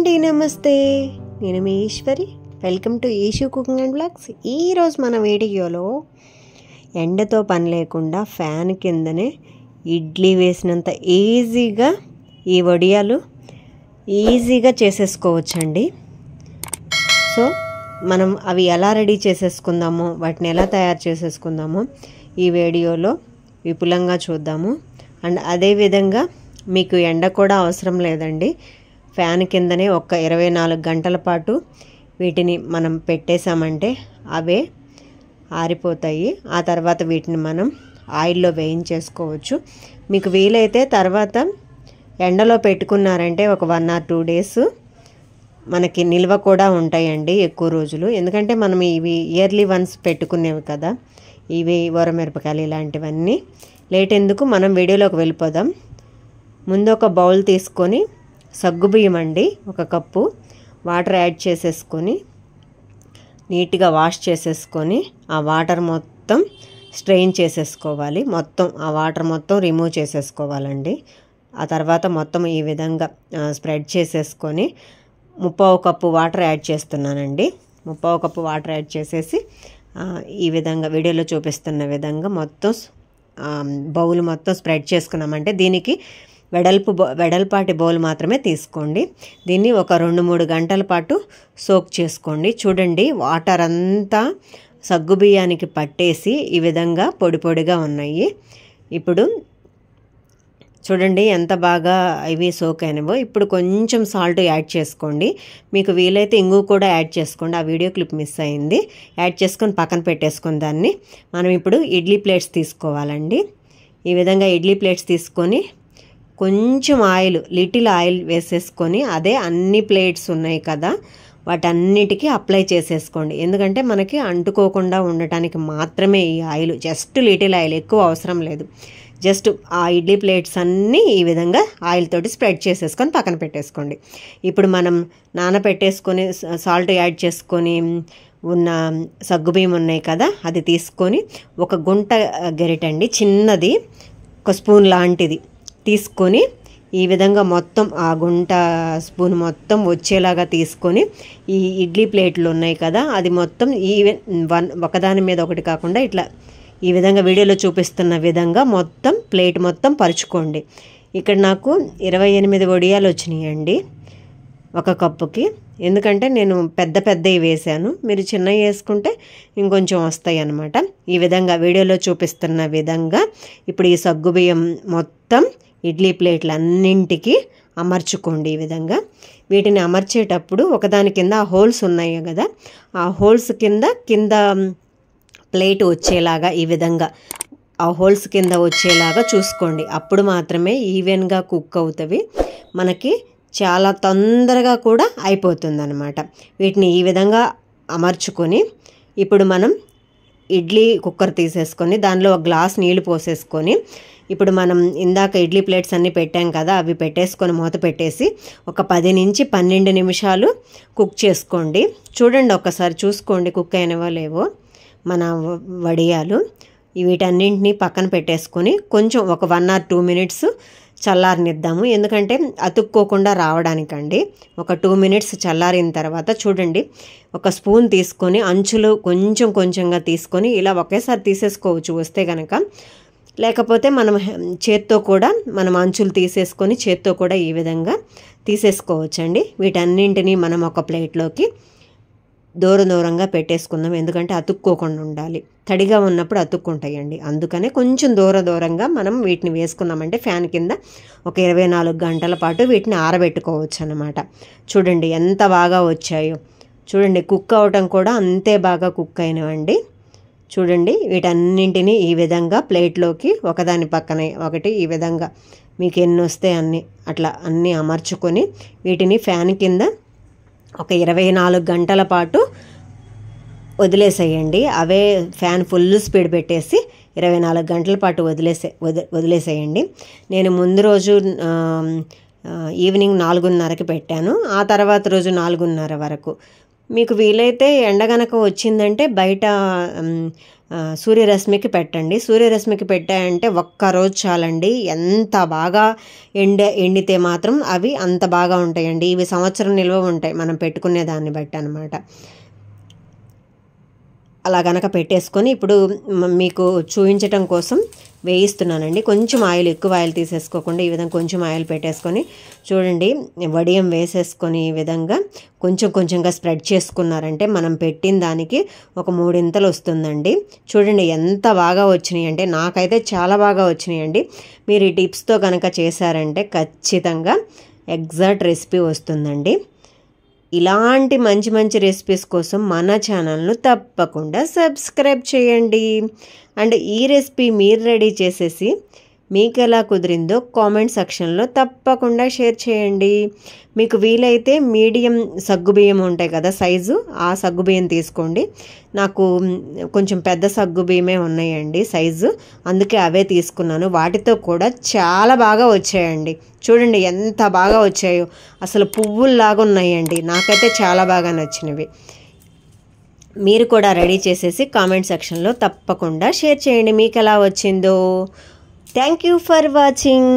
అండి, నమస్తే. నేను మీ Eshwari. Welcome to Eshu cooking and blogs. ఈరోజు మన వీడియోలో ఎండతో పని లేకుండా ఫ్యాన్ కిందనే ఇడ్లీ వేసినంత ఈజీగా ఈ వడియాలు ఈజీగా చేసేసుకోవచ్చండి. సో మనం అవి ఎలా రెడీ చేసేసుకుందామో, వాటిని ఎలా తయారు చేసేసుకుందామో ఈ వీడియోలో విపులంగా చూద్దాము. అండ్ అదేవిధంగా మీకు ఎండ కూడా అవసరం లేదండి. ఫ్యాన్ కిందనే ఒక 24 గంటల పాటు వీటిని మనం పెట్టేశామంటే అవే ఆరిపోతాయి. ఆ తర్వాత వీటిని మనం ఆయిల్లో వేయించేసుకోవచ్చు. మీకు వీలైతే తర్వాత ఎండలో పెట్టుకున్నారంటే ఒక 1 or 2 days మనకి నిల్వ కూడా ఉంటాయండి, ఎక్కువ రోజులు. ఎందుకంటే మనం ఇవి ఇయర్లీ వన్స్ పెట్టుకునేవి కదా, ఇవి వరమిరపకాయలు ఇలాంటివన్నీ. లేట్ ఎందుకు, మనం వీడియోలోకి వెళ్ళిపోదాం. ముందు ఒక బౌల్ తీసుకొని సగ్గుబియ్యం అండి, 1 కప్పు వాటర్ యాడ్ చేసేసుకొని నీట్గా వాష్ చేసేసుకొని ఆ వాటర్ మొత్తం స్ట్రెయిన్ చేసేసుకోవాలి. మొత్తం ఆ వాటర్ మొత్తం రిమూవ్ చేసేసుకోవాలండి. ఆ తర్వాత మొత్తం ఈ విధంగా స్ప్రెడ్ చేసేసుకొని 3/4 కప్పు వాటర్ యాడ్ చేస్తున్నానండి. 3/4 కప్పు వాటర్ యాడ్ చేసేసి ఈ విధంగా వీడియోలో చూపిస్తున్న విధంగా మొత్తం బౌల్ మొత్తం స్ప్రెడ్ చేసుకున్నామంటే దీనికి వెడల్పాటి బౌల్ మాత్రమే తీసుకోండి. దీన్ని ఒక 2-3 గంటల పాటు సోక్ చేసుకోండి. చూడండి, వాటర్ అంతా సగ్గుబియ్యానికి పట్టేసి ఈ విధంగా పొడి పొడిగా ఉన్నాయి. ఇప్పుడు చూడండి ఎంత బాగా ఇవి సోక్ అయినవో. ఇప్పుడు కొంచెం సాల్ట్ యాడ్ చేసుకోండి. మీకు వీలైతే ఇంగు కూడా యాడ్ చేసుకోండి. ఆ వీడియో క్లిప్ మిస్ అయింది. యాడ్ చేసుకొని పక్కన పెట్టేసుకొని దాన్ని మనం ఇప్పుడు ఇడ్లీ ప్లేట్స్ తీసుకోవాలండి. ఈ విధంగా ఇడ్లీ ప్లేట్స్ తీసుకొని కొంచెం లిటిల్ ఆయిల్ వేసేసుకొని అదే అన్ని ప్లేట్స్ ఉన్నాయి కదా వాటన్నిటికీ అప్లై చేసేసుకోండి. ఎందుకంటే మనకి అంటుకోకుండా ఉండటానికి మాత్రమే ఈ ఆయిల్, జస్ట్ లిటిల్ ఆయిల్, ఎక్కువ అవసరం లేదు. జస్ట్ ఆ ఇడ్లీ ప్లేట్స్ అన్నీ ఈ విధంగా ఆయిల్ తోటి స్ప్రెడ్ చేసేసుకొని పక్కన పెట్టేసుకోండి. ఇప్పుడు మనం నానబెట్టేసుకొని సాల్ట్ యాడ్ చేసుకొని ఉన్న సగ్గుబియ్యం ఉన్నాయి కదా, అది తీసుకొని ఒక గుంట గరిటండి, చిన్నది, 1 స్పూన్ లాంటిది తీసుకొని ఈ విధంగా మొత్తం ఆ గుంట స్పూన్ మొత్తం వచ్చేలాగా తీసుకొని ఈ ఇడ్లీ ప్లేట్లు ఉన్నాయి కదా అది మొత్తం ఒకదాని మీద ఒకటి కాకుండా ఇట్లా ఈ విధంగా వీడియోలో చూపిస్తున్న విధంగా మొత్తం ప్లేట్ మొత్తం పరుచుకోండి. ఇక్కడ నాకు 28 వడియాలు వచ్చినాయండి 1 కప్పుకి. ఎందుకంటే నేను పెద్దవి వేసాను, మీరు చిన్నవి వేసుకుంటే ఇంకొంచెం వస్తాయి అన్నమాట. ఈ విధంగా వీడియోలో చూపిస్తున్న విధంగా ఇప్పుడు ఈ సగ్గుబియ్యం మొత్తం ఇడ్లీ ప్లేట్లు అన్నింటికి అమర్చుకోండి. ఈ విధంగా వీటిని అమర్చేటప్పుడు ఒకదాని కింద ఆ హోల్స్ ఉన్నాయి కదా, ఆ హోల్స్ కింద ప్లేట్ వచ్చేలాగా ఈ విధంగా ఆ హోల్స్ కింద వచ్చేలాగా చూసుకోండి. అప్పుడు మాత్రమే ఈవెన్గా కుక్ అవుతాయి, మనకి చాలా తొందరగా కూడా అయిపోతుంది అన్నమాట. వీటిని ఈ విధంగా అమర్చుకొని ఇప్పుడు మనం ఇడ్లీ కుక్కర్ తీసేసుకొని దానిలో 1 గ్లాస్ నీళ్లు పోసేసుకొని ఇప్పుడు మనం ఇందాక ఇడ్లీ ప్లేట్స్ అన్నీ పెట్టాం కదా అవి పెట్టేసుకొని మూత పెట్టేసి ఒక 10 నుంచి 12 నిమిషాలు కుక్ చేసుకోండి. చూడండి, ఒక్కసారి చూసుకోండి కుక్ అయినవో లేవో మన వడియాలు. వీటన్నింటినీ పక్కన పెట్టేసుకొని కొంచెం ఒక 1 or 2 minutes చల్లారనిద్దాము. ఎందుకంటే అతుక్కోకుండా రావడానికండి. ఒక 2 minutes చల్లారిన తర్వాత చూడండి, 1 స్పూన్ తీసుకొని అంచులు కొంచెంగా తీసుకొని ఇలా ఒకేసారి తీసేసుకోవచ్చు వస్తే కనుక. లేకపోతే మనం చేత్తో కూడా మనం అంచులు తీసేసుకొని చేత్తో కూడా ఈ విధంగా తీసేసుకోవచ్చండి. వీటన్నింటినీ మనం ఒక ప్లేట్లోకి దూరంగా పెట్టేసుకుందాం. ఎందుకంటే అతుక్కోకుండా ఉండాలి, తడిగా ఉన్నప్పుడు అతుక్కుంటాయండి. అందుకనే కొంచెం దూరంగా మనం వీటిని వేసుకున్నామంటే ఫ్యాన్ కింద ఒక 24 గంటల పాటు వీటిని ఆరబెట్టుకోవచ్చు అన్నమాట. చూడండి ఎంత బాగా వచ్చాయో. చూడండి, కుక్ అవటం కూడా అంతే బాగా కుక్ అయినవండి. చూడండి, వీటన్నింటినీ ఈ విధంగా ప్లేట్లోకి ఒకదాని పక్కనే ఒకటి ఈ విధంగా మీకు ఎన్ని వస్తే అట్లా అన్నీ అమర్చుకొని వీటిని ఫ్యాన్ కింద ఒక 24 గంటల పాటు వదిలేసేయండి. అవే ఫ్యాన్ ఫుల్ స్పీడ్ పెట్టేసి 24 గంటల పాటు వదిలేసేయండి. నేను ముందు రోజు ఈవినింగ్ 4:30కి పెట్టాను, ఆ తర్వాత రోజు 4:30 వరకు. మీకు వీలైతే ఎండ గనక వచ్చిందంటే బయట సూర్యరశ్మికి పెట్టండి. సూర్యరశ్మికి పెట్టాయంటే ఒక్కరోజు చాలండి. ఎంత బాగా ఎండితే మాత్రం అవి అంత బాగా ఉంటాయండి. ఇవి సంవత్సరం నిల్వ ఉంటాయి మనం పెట్టుకునే దాన్ని బట్టి అనమాట. అలా గనక పెట్టేసుకొని ఇప్పుడు మీకు చూపించటం కోసం వేయిస్తున్నానండి. కొంచెం ఆయిల్, ఎక్కువ ఆయిల్ తీసేసుకోకుండా ఈ విధంగా కొంచెం ఆయిల్ పెట్టేసుకొని చూడండి, వడియం వేసేసుకొని ఈ విధంగా కొంచెం కొంచెంగా స్ప్రెడ్ చేసుకున్నారంటే మనం పెట్టిన దానికి ఒక 3 ఇంతలు వస్తుందండి. చూడండి ఎంత బాగా వచ్చినాయి అంటే, నాకైతే చాలా బాగా వచ్చినాయండి. మీరు ఈ టిప్స్తో కనుక చేశారంటే ఖచ్చితంగా ఎగ్జాక్ట్ రెసిపీ వస్తుందండి. ఇలాంటి మంచి మంచి రెసిపీస్ కోసం మన ఛానల్ను తప్పకుండా సబ్స్క్రైబ్ చేయండి. అండ్ ఈ రెసిపీ మీరు రెడీ చేసేసి మీకు ఎలా కుదిరిందో కామెంట్ సెక్షన్లో తప్పకుండా షేర్ చేయండి. మీకు వీలైతే మీడియం సగ్గుబియ్యం ఉంటాయి కదా సైజు, ఆ సగ్గుబియ్యం తీసుకోండి. నాకు కొంచెం పెద్ద సగ్గుబియ్యమే ఉన్నాయండి సైజు, అందుకే అవే తీసుకున్నాను. వాటితో కూడా చాలా బాగా వచ్చాయండి. చూడండి ఎంత బాగా వచ్చాయో, అసలు పువ్వుల్లాగా ఉన్నాయండి. నాకైతే చాలా బాగా నచ్చినవి. మీరు కూడా రెడీ చేసేసి కామెంట్ సెక్షన్లో తప్పకుండా షేర్ చేయండి మీకు ఎలా వచ్చిందో. Thank you for watching.